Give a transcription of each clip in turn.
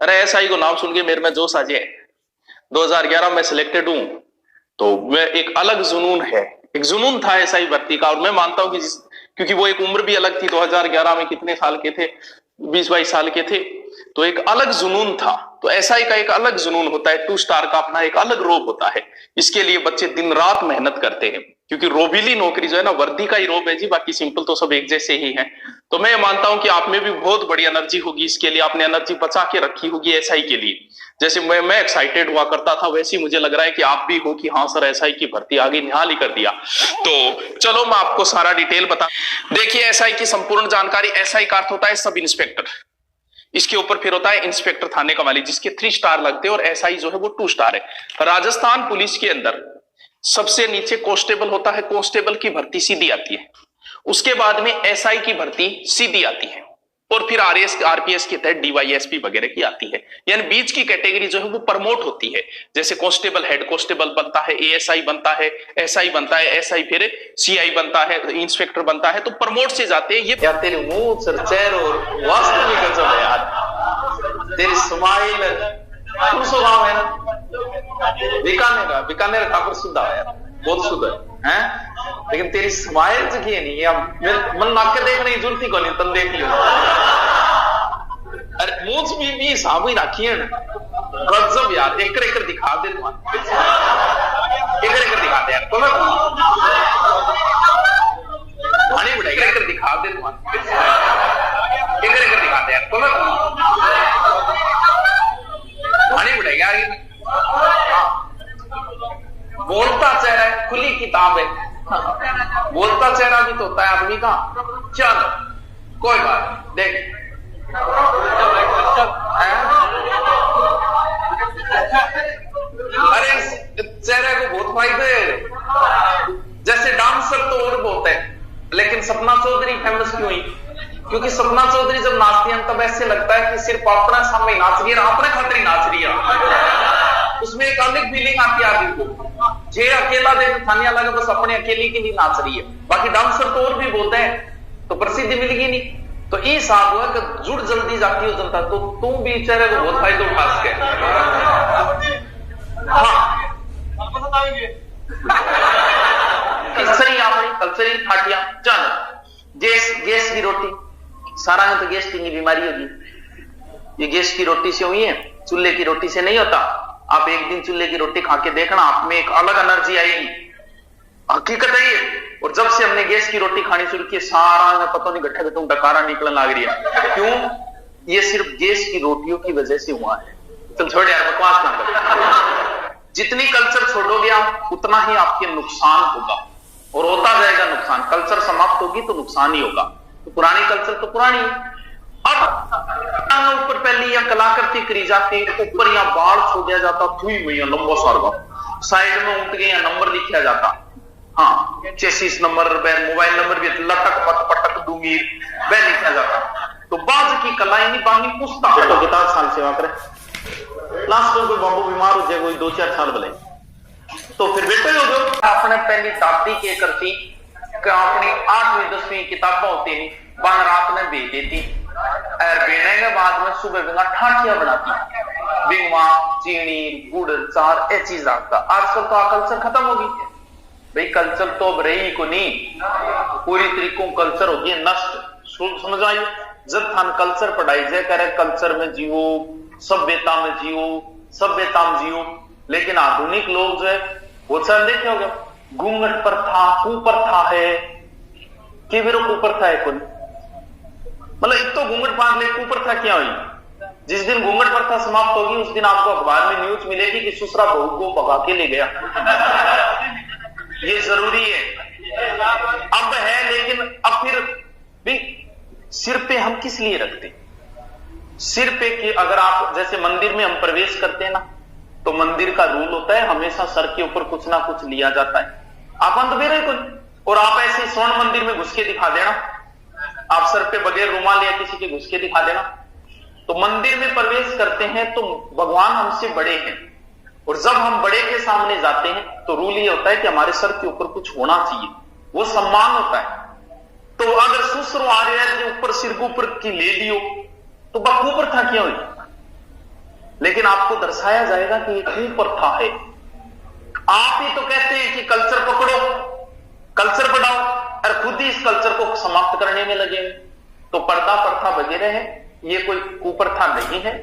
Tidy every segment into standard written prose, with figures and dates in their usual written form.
अरे एसआई को नाम सुन के मेरे में जोश आ जाए। 2011 में सिलेक्टेड हूं तो मैं एक अलग जुनून है, एक जुनून था एसआई भर्ती का। और मैं मानता हूं कि क्योंकि वो एक उम्र भी अलग थी, 2011 में कितने साल के थे, 20-22 साल के थे, तो एक अलग जुनून था। तो एसआई का एक अलग जुनून होता है, 2 स्टार का अपना एक अलग रोब होता है। इसके लिए बच्चे दिन रात मेहनत करते हैं, क्योंकि रोबीली नौकरी जो है ना, वर्दी का ही रोब है जी, बाकी सिंपल तो सब एक जैसे ही हैं। तो मैं मानता हूं कि आप में भी बहुत बड़ी एनर्जी होगी, इसके लिए आपने एनर्जी बचा के रखी होगी एसआई के लिए। जैसे मैं एक्साइटेड हुआ करता था, वैसे ही मुझे लग रहा है कि आप भी हो कि हाँ सर एसआई की भर्ती आ गई, निहाल ही कर दिया। तो चलो मैं आपको सारा डिटेल बता। देखिए एसआई की संपूर्ण जानकारी। एसआई का अर्थ होता है सब इंस्पेक्टर, इसके ऊपर फिर होता है इंस्पेक्टर थाने का वाली, जिसके 3 स्टार लगते हैं, और एसआई जो है वो 2 स्टार है। राजस्थान पुलिस के अंदर सबसे नीचे कांस्टेबल होता है, कांस्टेबल की भर्ती सीधी आती है। उसके बाद में एसआई की भर्ती सीधी आती है, और फिर आरएस आरपीएस के तहत डीवाईएसपी वगैरह की आती है। यानी बीच की कैटेगरी जो है वो प्रमोट होती है। जैसे कांस्टेबल हेड कांस्टेबल बनता है, एएसआई बनता है, एसआई बनता है, एसआई फिर सीआई बनता है, इंस्पेक्टर बनता है, तो प्रमोट से जाते हैं ये। यार तेरे मुंह सर चेहरे और वास्तविक गजब है यार, तेरी स्माइल। कौन सा गाँव है ना? बीकानेर ठाकुर शुद्ध है यार, बहुत शुद्ध है। लेकिन तेरी स्माइल जो की नहीं है, मन नाक के देखने की जरूरत ही को नहीं, तन देख लियो। अरे मूछ भी हिसाब ही रखी है ना, गजब यार। एक दिखा दे, एक दिखा दे यार, तो पानी बढ़ाएगा, एक दिखा दे, एक दिखा दे यार, तो पानी बढ़ाएगा। बोलता चेहरा है, खुली किताब है। बोलता चेहरा भी तो होता है आदमी का। चलो कोई बात देख, अरे चेहरे को बहुत फायदे। जैसे डांसर तो और बहुत है, लेकिन सपना चौधरी फेमस क्यों हुई? क्योंकि सपना चौधरी जब नाचती है तब ऐसे लगता है कि सिर्फ अपना सामने नाच रही है, अपने खातिर नाच रही है। उसमें एक अलग फीलिंग आती है आदमी को। जे अकेला देख थानिया लगे बस अपने अकेले की नहीं नाच रही है, बाकी डांसर तो और भी बोलते हैं, तो प्रसिद्धि मिलेगी नहीं। तो ये साफ हुआ कि जुड़ जल्दी जाती हो जनता, तो तुम भी बेचारे को बहुत फायदा उठा सके। कल्चरी फाटिया चल। गैस की रोटी सारा में तो गैस की बीमारी होगी। ये गैस की रोटी से हुई है, चूल्हे की रोटी से नहीं होता। आप एक दिन चूल्हे की रोटी खा के देखना, आप में एक अलग एनर्जी आएगी, हकीकत है ये। और जब से हमने गैस की रोटी खानी शुरू की, सारा में पता नहीं गट्ठा गट्ठा डकारा निकलने लग रही है। क्यों? ये सिर्फ गैस की रोटियों की वजह से हुआ है। चल छोड़ यार, बकवास ना कर। जितनी कल्चर छोड़ोगे आप, उतना ही आपके नुकसान होगा, और होता जाएगा नुकसान। कल्चर समाप्त होगी तो नुकसान ही होगा। तो पुरानी कल्चर तो पुरानी है। अब ऊपर पहले या कलाकृति करी जाती, ऊपर या बाढ़ छोड़ा जाता, थुई हुई लंबा सारवा, साइड में उठ गए या नंबर लिखा जाता। हाँ, चेसिस नंबर, मोबाइल नंबर भी लटक पट पटक दूंगी वह लिखा जाता। तो बाज की कलाई नहीं बांगी पूछता तो किताब साल सेवा करे, लास्ट में कोई बाबू बीमार हो जाए, कोई 2-4 साल भले, तो फिर बेटे हो जो अपने पहली दादी के करती अपनी 8वीं 10वीं किताबें होती नहीं, बन रात में भेज देती, और बेने के बाद में सुबह बिना ठाठिया बनाती, बिंगवा चीनी गुड़ चार ए चीज आता। आजकल तो कल्चर खत्म होगी भाई, कल्चर तो अब रही को नहीं, पूरी तरीकों कल्चर होगी नष्ट। समझ आइए, जब थान कल्चर पढ़ाई जाए करे कल्चर में जियो, सभ्यता में जियो, सभ्यता में जियो। लेकिन आधुनिक लोग जो है वो सर देखे हो गया, घूंघट प्रथा कुप्रथा है कि मेरे कुप्रथा है कोई, मतलब एक तो घूंघट बांध ले, कुप्रथा क्या हुई? जिस दिन घूंघट प्रथा समाप्त होगी उस दिन आपको अखबार में न्यूज मिलेगी कि ससुरा बहू को भगा के ले गया। ये जरूरी है, अब है, लेकिन अब फिर भी सिर पे हम किस लिए रखते? सिर पे कि अगर आप जैसे मंदिर में हम प्रवेश करते हैं ना, तो मंदिर का रूल होता है हमेशा सर के ऊपर कुछ ना कुछ लिया जाता है। आप अंत में रहे कुछ, और आप ऐसे स्वर्ण मंदिर में घुस के दिखा देना, आप सर पे बगैर रुमाल या किसी के घुस के दिखा देना। तो मंदिर में प्रवेश करते हैं तो भगवान हमसे बड़े हैं, और जब हम बड़े के सामने जाते हैं तो रूल ये होता है कि हमारे सर के ऊपर कुछ होना चाहिए, वो सम्मान होता है। तो अगर सुसरो आ रहे हैं जो ऊपर सिर के ऊपर की ले लियो तो बखूबर था क्या हुई? लेकिन आपको दर्शाया जाएगा कि ये कुप्रथा है। आप ही तो कहते हैं कि कल्चर पकड़ो, कल्चर बढ़ाओ, और खुद ही इस कल्चर को समाप्त करने में लगे। तो पर्दा प्रथा वगैरह है, ये कोई कुप्रथा नहीं है,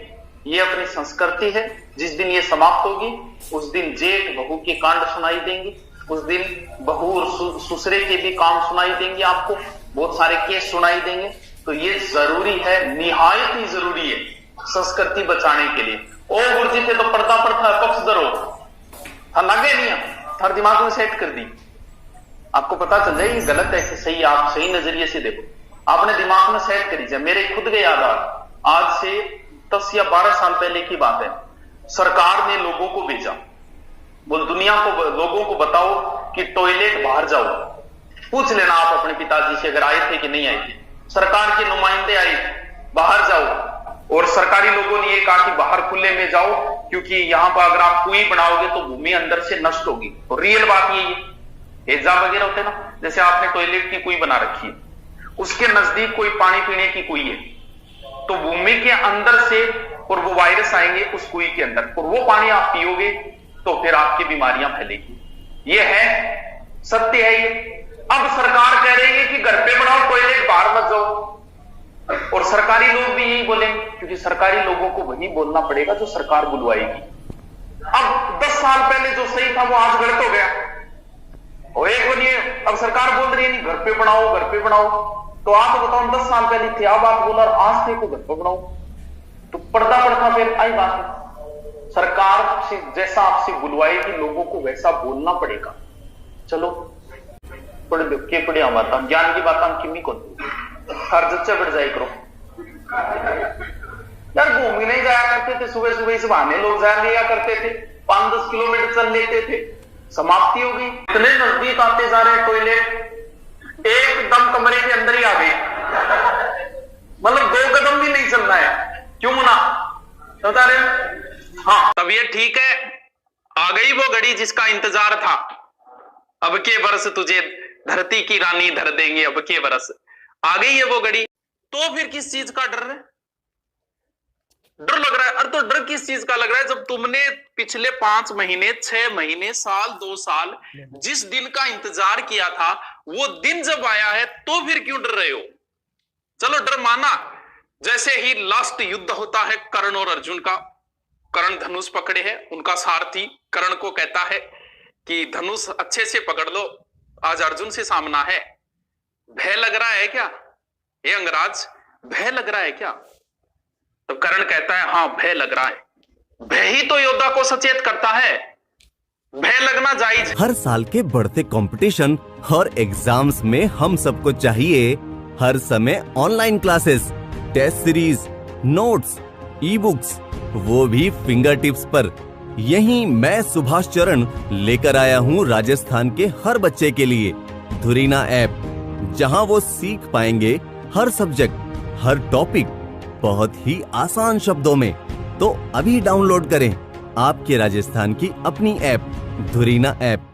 ये अपनी संस्कृति है। जिस दिन ये समाप्त होगी उस दिन जेठ बहू के कांड सुनाई देंगे, उस दिन बहू और ससुरे के भी काम सुनाई देंगे, आपको बहुत सारे केस सुनाई देंगे। तो ये जरूरी है, निहायत ही जरूरी है संस्कृति बचाने के लिए। ओ गुरुजी थे तो पर्दा प्रथा पक्षधर हो, हम लगे नहीं, हर दिमाग में सेट कर दी, आपको पता चल जाए ये गलत है कि सही। आप सही नजरिए से देखो, आपने दिमाग में सेट करी जाए। मेरे खुद के याद आज से 10 या 12 साल पहले की बात है, सरकार ने लोगों को भेजा, बोल दुनिया को, लोगों को बताओ कि टॉयलेट बाहर जाओ, पूछ लेना आप अपने पिताजी से अगर आए थे कि नहीं आए थे। सरकार के नुमाइंदे आए, बाहर जाओ, और सरकारी लोगों ने ये कहा कि बाहर खुले में जाओ, क्योंकि यहां पर अगर आप कुएं बनाओगे तो भूमि अंदर से नष्ट होगी। और रियल बात यही है, एग्जाम वगैरह होते हैं ना, जैसे आपने टॉयलेट की कुएं बना रखी है, उसके नजदीक कोई पानी पीने की कुएं है, तो भूमि के अंदर से और वो वायरस आएंगे उस कुएं के अंदर, और वो पानी आप पियोगे तो फिर आपकी बीमारियां फैलेगी। ये है, सत्य है ये। अब सरकार कह रही है कि घर पे बनाओ टॉयलेट, बाहर मत जाओ, और सरकारी लोग भी यही बोलेंगे, क्योंकि सरकारी लोगों को वही बोलना पड़ेगा जो सरकार बुलवाएगी। अब 10 साल पहले जो सही था वो आज गलत हो गया, और एक बोलिए अब सरकार बोल रही है नहीं घर पे बनाओ, घर पे बनाओ, तो आप बताओ 10 साल पहले थे, अब आप बोला आज थे को घर पे बनाओ, तो पर्दा प्रथा फिर आई बात है। सरकार से जैसा आपसे बुलवाएगी लोगों को वैसा बोलना पड़ेगा। चलो पढ़ के पढ़िया बात, ज्ञान की बात हम किमी को हर जच्चे बढ़ जाए करो यार। घूमने जाया करते थे सुबह सुबह, इस बहाने लोग जा लिया करते थे, 5-10 किलोमीटर चल लेते थे, समाप्ति हो गई। इतने नजदीक आते जा रहे टॉयलेट, एकदम कमरे के अंदर ही आ गए, मतलब 2 कदम भी नहीं चलना है। क्यों मुना बता रहे? हाँ, तब ये ठीक है, आ गई वो घड़ी जिसका इंतजार था। अब के बरस तुझे धरती की रानी धर देंगे, अब के बरस आ गई है वो घड़ी। तो फिर किस चीज का डर है? डर लग रहा है। अरे तो डर किस चीज का लग रहा है? जब तुमने पिछले 5 महीने, 6 महीने, साल, 2 साल जिस दिन का इंतजार किया था, वो दिन जब आया है तो फिर क्यों डर रहे हो? चलो डर माना, जैसे ही लास्ट युद्ध होता है कर्ण और अर्जुन का, कर्ण धनुष पकड़े है, उनका सारथी कर्ण को कहता है कि धनुष अच्छे से पकड़ लो, आज अर्जुन से सामना है। भय लग रहा है क्या? ये अंगराज, भय लग रहा है क्या? तब कर्ण कहता है हाँ भय लग रहा है। भय ही तो योद्धा को सचेत करता है, भय लगना जायज। हर साल के बढ़ते कंपटीशन और एग्जाम्स में हम सबको चाहिए हर समय online classes, test series, notes, e books, वो भी फिंगर टिप्स पर। यहीं मैं सुभाष चरण लेकर आया हूँ राजस्थान के हर बच्चे के लिए धुरीना ऐप, जहां वो सीख पाएंगे हर सब्जेक्ट, हर टॉपिक बहुत ही आसान शब्दों में। तो अभी डाउनलोड करें आपके राजस्थान की अपनी ऐप धुरीना ऐप।